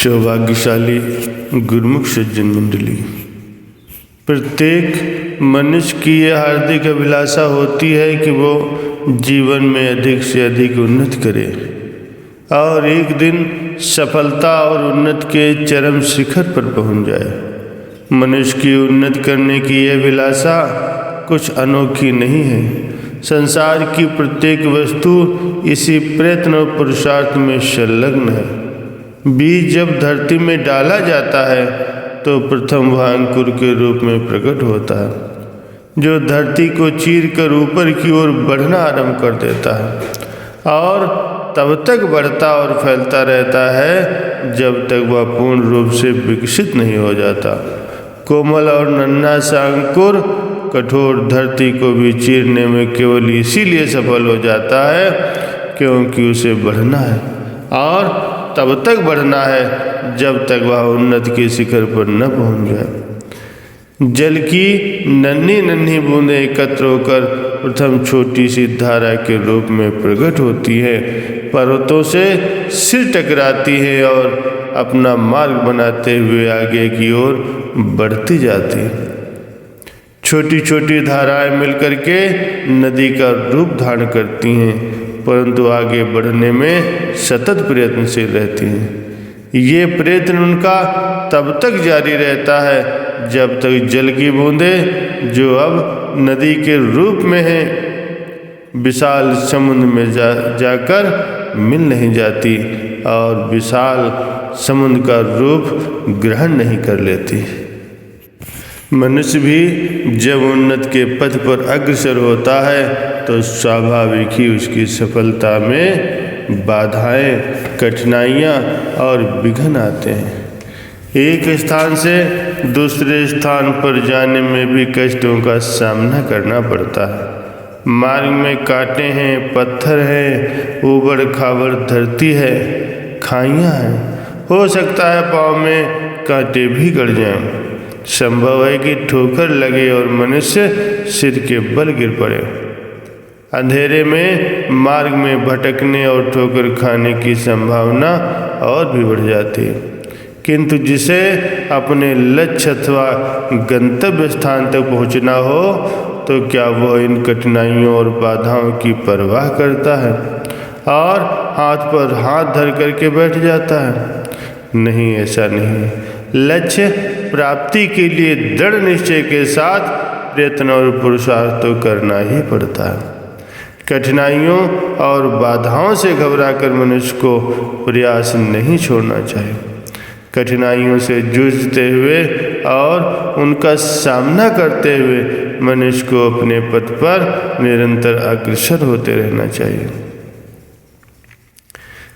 सौभाग्यशाली गुरुमुख सज्जन मंडली, प्रत्येक मनुष्य की यह हार्दिक अभिलाषा होती है कि वो जीवन में अधिक से अधिक उन्नति करे और एक दिन सफलता और उन्नति के चरम शिखर पर पहुंच जाए। मनुष्य की उन्नति करने की यह अभिलाषा कुछ अनोखी नहीं है। संसार की प्रत्येक वस्तु इसी प्रयत्न और पुरुषार्थ में संलग्न है। बीज जब धरती में डाला जाता है तो प्रथम वह अंकुर के रूप में प्रकट होता है, जो धरती को चीर कर ऊपर की ओर बढ़ना आरंभ कर देता है और तब तक बढ़ता और फैलता रहता है जब तक वह पूर्ण रूप से विकसित नहीं हो जाता। कोमल और नन्हा सा अंकुर कठोर धरती को भी चीरने में केवल इसीलिए सफल हो जाता है क्योंकि उसे बढ़ना है और तब तक बढ़ना है जब तक वह उन्नति के शिखर पर न पहुंच जाए। जल की नन्ही नन्ही बूंदें एकत्र होकर प्रथम छोटी सी धारा के रूप में प्रकट होती है, पर्वतों से सिर टकराती है और अपना मार्ग बनाते हुए आगे की ओर बढ़ती जाती है। छोटी छोटी धाराएं मिलकर के नदी का रूप धारण करती हैं, परंतु आगे बढ़ने में सतत प्रयत्नशील रहती हैं। ये प्रयत्न उनका तब तक जारी रहता है जब तक जल की बूंदें, जो अब नदी के रूप में है, विशाल समुद्र में जाकर मिल नहीं जाती और विशाल समुद्र का रूप ग्रहण नहीं कर लेती। मनुष्य भी जब उन्नति के पथ पर अग्रसर होता है तो स्वाभाविक ही उसकी सफलता में बाधाएं, कठिनाइयाँ और विघ्न आते हैं। एक स्थान से दूसरे स्थान पर जाने में भी कष्टों का सामना करना पड़ता है। मार्ग में कांटे हैं, पत्थर हैं, ऊबड़ खाबड़ धरती है, खाइयाँ हैं। हो सकता है पाँव में कांटे भी गड़ जाएं। संभव है कि ठोकर लगे और मनुष्य सिर के बल गिर पड़े। अंधेरे में मार्ग में भटकने और ठोकर खाने की संभावना और भी बढ़ जाती है, किंतु जिसे अपने लक्ष्य अथवा गंतव्य स्थान तक पहुंचना हो तो क्या वह इन कठिनाइयों और बाधाओं की परवाह करता है और हाथ पर हाथ धर करके बैठ जाता है? नहीं, ऐसा नहीं। लक्ष्य प्राप्ति के लिए दृढ़ निश्चय के साथ प्रयत्न और पुरुषार्थ तो करना ही पड़ता है। कठिनाइयों और बाधाओं से घबराकर मनुष्य को प्रयास नहीं छोड़ना चाहिए। कठिनाइयों से जूझते हुए और उनका सामना करते हुए मनुष्य को अपने पथ पर निरंतर अग्रसर होते रहना चाहिए।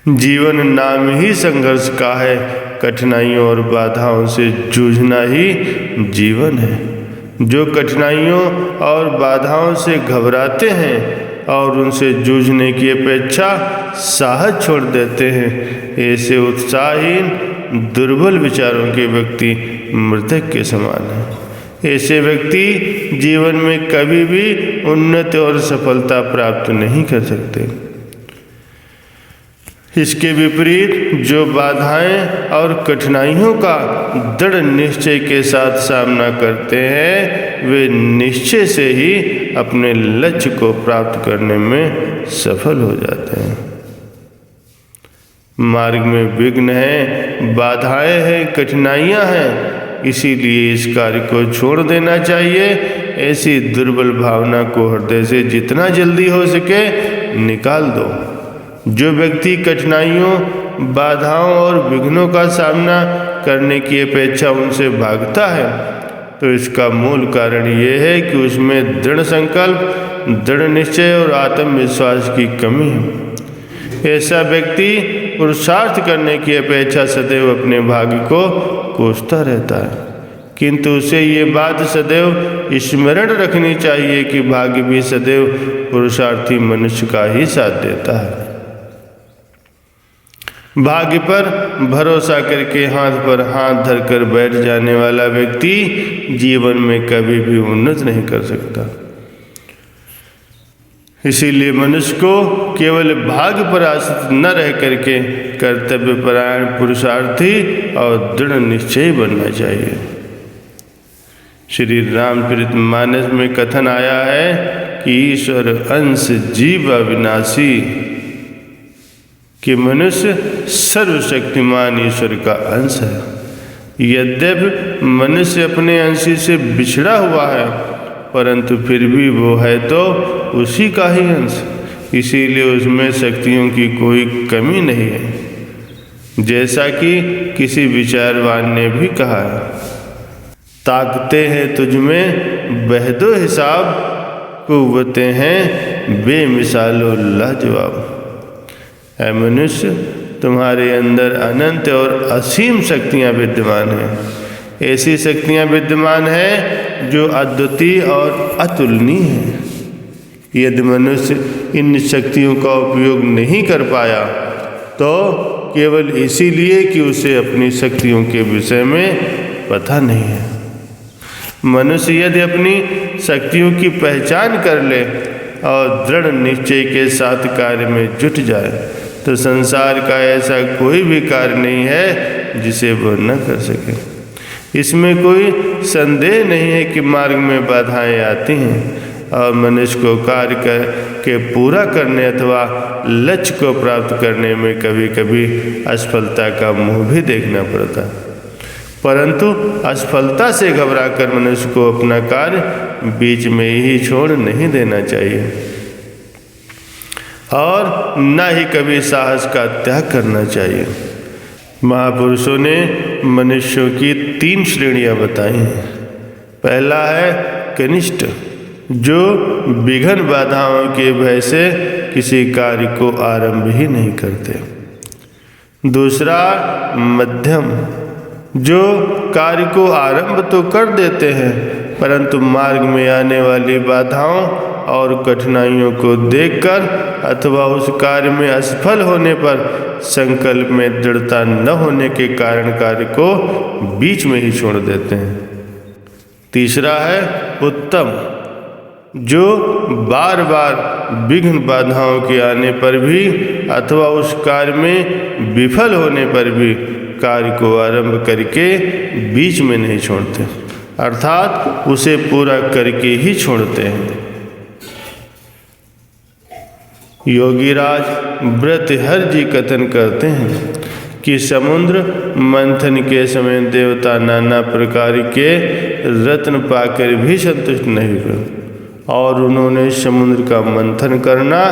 जीवन नाम ही संघर्ष का है। कठिनाइयों और बाधाओं से जूझना ही जीवन है। जो कठिनाइयों और बाधाओं से घबराते हैं और उनसे जूझने की अपेक्षा साहस छोड़ देते हैं, ऐसे उत्साहहीन दुर्बल विचारों के व्यक्ति मृतक के समान हैं। ऐसे व्यक्ति जीवन में कभी भी उन्नति और सफलता प्राप्त नहीं कर सकते। इसके विपरीत जो बाधाएं और कठिनाइयों का दृढ़ निश्चय के साथ सामना करते हैं, वे निश्चय से ही अपने लक्ष्य को प्राप्त करने में सफल हो जाते हैं। मार्ग में विघ्न है, बाधाएं हैं, कठिनाइयां हैं, इसीलिए इस कार्य को छोड़ देना चाहिए। ऐसी दुर्बल भावना को हृदय से जितना जल्दी हो सके निकाल दो। जो व्यक्ति कठिनाइयों, बाधाओं और विघ्नों का सामना करने की अपेक्षा उनसे भागता है, तो इसका मूल कारण ये है कि उसमें दृढ़ संकल्प, दृढ़ निश्चय और आत्मविश्वास की कमी है। ऐसा व्यक्ति पुरुषार्थ करने की अपेक्षा सदैव अपने भाग्य को कोसता रहता है, किंतु उसे ये बात सदैव स्मरण रखनी चाहिए कि भाग्य भी सदैव पुरुषार्थी मनुष्य का ही साथ देता है। भाग्य पर भरोसा करके हाथ पर हाथ धरकर बैठ जाने वाला व्यक्ति जीवन में कभी भी उन्नति नहीं कर सकता। इसीलिए मनुष्य को केवल भाग्य पर आश्रित न रह करके कर्तव्य परायण, पुरुषार्थी और दृढ़ निश्चयी बनना चाहिए। श्री रामचरितमानस में कथन आया है कि ईश्वर अंश जीव अविनाशी, कि मनुष्य सर्वशक्तिमान ईश्वर का अंश है। यद्यपि मनुष्य अपने अंश से बिछड़ा हुआ है, परंतु फिर भी वो है तो उसी का ही अंश, इसीलिए उसमें शक्तियों की कोई कमी नहीं है। जैसा कि किसी विचारवान ने भी कहा है, ताकते हैं तुझमें बहदो हिसाब, कुव्वतें हैं बेमिसालो लाजवाब। ऐ मनुष्य, तुम्हारे अंदर अनंत और असीम शक्तियाँ विद्यमान हैं। ऐसी शक्तियाँ विद्यमान हैं जो अद्वितीय और अतुलनीय हैं। यदि मनुष्य इन शक्तियों का उपयोग नहीं कर पाया तो केवल इसीलिए कि उसे अपनी शक्तियों के विषय में पता नहीं है। मनुष्य यदि अपनी शक्तियों की पहचान कर ले और दृढ़ निश्चय के साथ कार्य में जुट जाए तो संसार का ऐसा कोई भी कार्य नहीं है जिसे वह न कर सके। इसमें कोई संदेह नहीं है कि मार्ग में बाधाएं आती हैं और मनुष्य को कार्य के पूरा करने अथवा लक्ष्य को प्राप्त करने में कभी कभी असफलता का मुंह भी देखना पड़ता है। परंतु असफलता से घबराकर मनुष्य को अपना कार्य बीच में ही छोड़ नहीं देना चाहिए और न ही कभी साहस का त्याग करना चाहिए। महापुरुषों ने मनुष्यों की 3 श्रेणियां बताई हैं। पहला है कनिष्ठ, जो विघ्न बाधाओं के भय से किसी कार्य को आरंभ ही नहीं करते। दूसरा मध्यम, जो कार्य को आरंभ तो कर देते हैं परंतु मार्ग में आने वाली बाधाओं और कठिनाइयों को देखकर अथवा उस कार्य में असफल होने पर संकल्प में दृढ़ता न होने के कारण कार्य को बीच में ही छोड़ देते हैं। तीसरा है उत्तम, जो बार बार विघ्न बाधाओं के आने पर भी अथवा उस कार्य में विफल होने पर भी कार्य को आरंभ करके बीच में नहीं छोड़ते, अर्थात उसे पूरा करके ही छोड़ते हैं। योगीराज भृतहरि जी कथन करते हैं कि समुद्र मंथन के समय देवता नाना प्रकार के रत्न पाकर भी संतुष्ट नहीं हुए और उन्होंने समुद्र का मंथन करना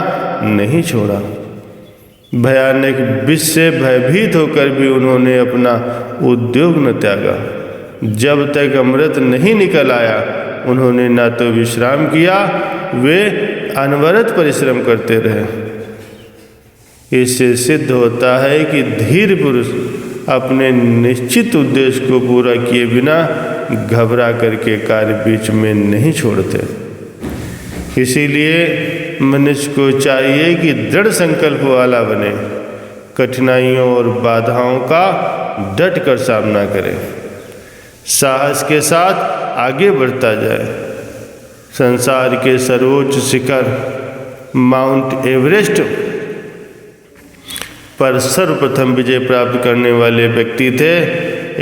नहीं छोड़ा। भयानक विष से भयभीत होकर भी उन्होंने अपना उद्योग न त्यागा। जब तक अमृत नहीं निकल आया उन्होंने न तो विश्राम किया, वे अनवरत परिश्रम करते रहे। इससे सिद्ध होता है कि धीर पुरुष अपने निश्चित उद्देश्य को पूरा किए बिना घबरा करके कार्य बीच में नहीं छोड़ते। इसीलिए मनुष्य को चाहिए कि दृढ़ संकल्प वाला बने, कठिनाइयों और बाधाओं का डट कर सामना करे, साहस के साथ आगे बढ़ता जाए। संसार के सर्वोच्च शिखर माउंट एवरेस्ट पर सर्वप्रथम विजय प्राप्त करने वाले व्यक्ति थे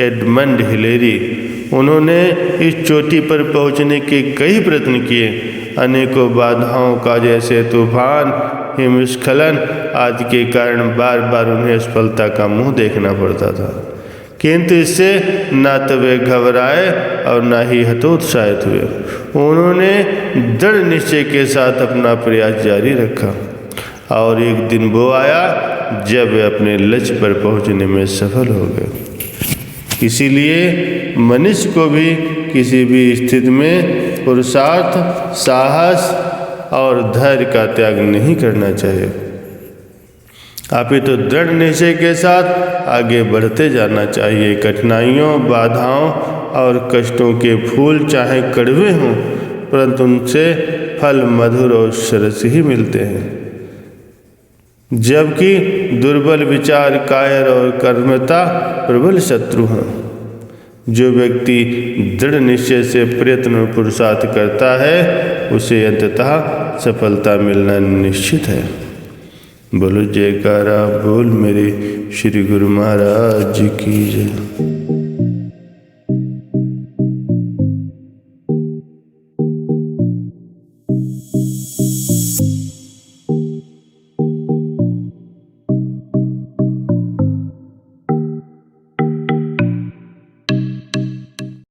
एडमंड हिलेरी। उन्होंने इस चोटी पर पहुंचने के कई प्रयत्न किए। अनेकों बाधाओं का जैसे तूफान, हिमस्खलन आदि के कारण बार बार उन्हें असफलता का मुंह देखना पड़ता था, किंतु इससे न तो वे घबराए और न ही हतोत्साहित हुए। उन्होंने दृढ़ निश्चय के साथ अपना प्रयास जारी रखा और एक दिन वो आया जब वे अपने लक्ष्य पर पहुंचने में सफल हो गए। इसीलिए मनुष्य को भी किसी भी स्थिति में पुरुषार्थ, साहस और धैर्य का त्याग नहीं करना चाहिए। अपितु दृढ़ निश्चय के साथ आगे बढ़ते जाना चाहिए। कठिनाइयों, बाधाओं और कष्टों के फूल चाहे कड़वे हों परंतु उनसे फल मधुर और सरस ही मिलते हैं, जबकि दुर्बल विचार, कायर और कर्मता प्रबल शत्रु हैं। जो व्यक्ति दृढ़ निश्चय से प्रयत्न और पुरुषार्थ करता है उसे अंततः सफलता मिलना निश्चित है। बोलो जयकारा बोल मेरे श्री गुरु महाराज की जय।